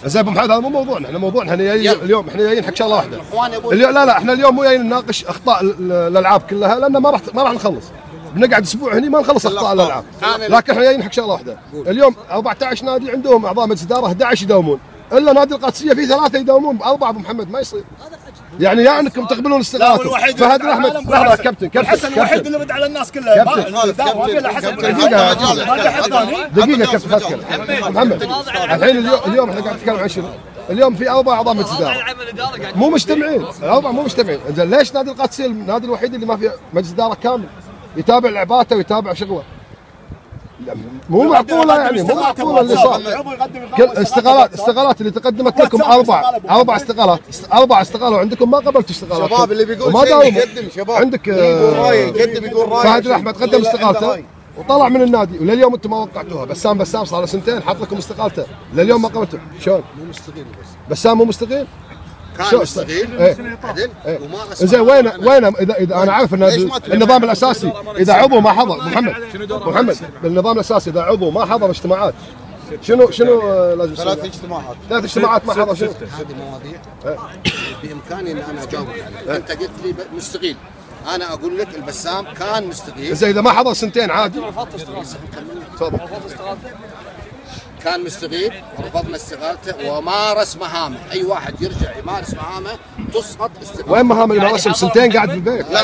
زين ابو محمد هذا مو موضوعنا، احنا موضوعنا احنا اليوم احنا جايين حق شغله واحده. لا احنا اليوم مو جايين نناقش اخطاء الالعاب كلها لان ما راح نخلص. بنقعد اسبوع هني ما نخلص اخطاء الالعاب. لكن احنا جايين حق شغله واحده. اليوم 14 نادي عندهم اعضاء مجلس اداره 11 يداومون، الا نادي القادسيه فيه 3 يداومون ب4 ابو محمد ما يصير. يعني يا انكم تقبلون استقالتكم. فهد الاحمد لحظه كابتن حسن الوحيد اللي رد على الناس كلها. دقيقه كابتن فاتكلم محمد. الحين اليوم احنا قاعد نتكلم عن شنو؟ اليوم في 4 اعضاء مجلس اداره مو مجتمعين، الاربعه مو مجتمعين. ليش نادي القادسيه النادي الوحيد اللي ما فيه مجلس اداره كامل يتابع لعباته ويتابع شغله؟ مو معقوله يعني مو معقوله اللي صار. استقالات اللي تقدمت لكم 4 استقالات 4 استقالوا عندكم ما قبلتوا استقالات. شباب اللي بيقول شيء يقدم شباب عندك يقول راي. فهد الاحمد قدم استقالته وطلع من النادي ولليوم انتم ما وقعتوها. بسام صار له سنتين حط لكم استقالته لليوم ما قبلتوا. شلون؟ مو مستقيل بسام مو مستقيل؟ كان مستقيل عدل ومارس. زين وين اذا انا عارف ان النظام الاساسي اذا عضو ما حضر محمد بالنظام الاساسي اذا عضو ما حضر اجتماعات شنو لازم 3 اجتماعات 3 اجتماعات ما حضر شنو؟ هذه مواضيع بامكاني ان انا اجاوبك عليها. انت قلت لي مستقيل، انا اقول لك البسام كان مستقيل. زين اذا ما حضر سنتين عادي. تفضل. كان مستقيل ورفضنا استقالته ومارس مهامه. اي واحد يرجع يمارس مهامه تسقط استقالته. وين مهام اللي مارسهم سنتين قاعد بالبيت؟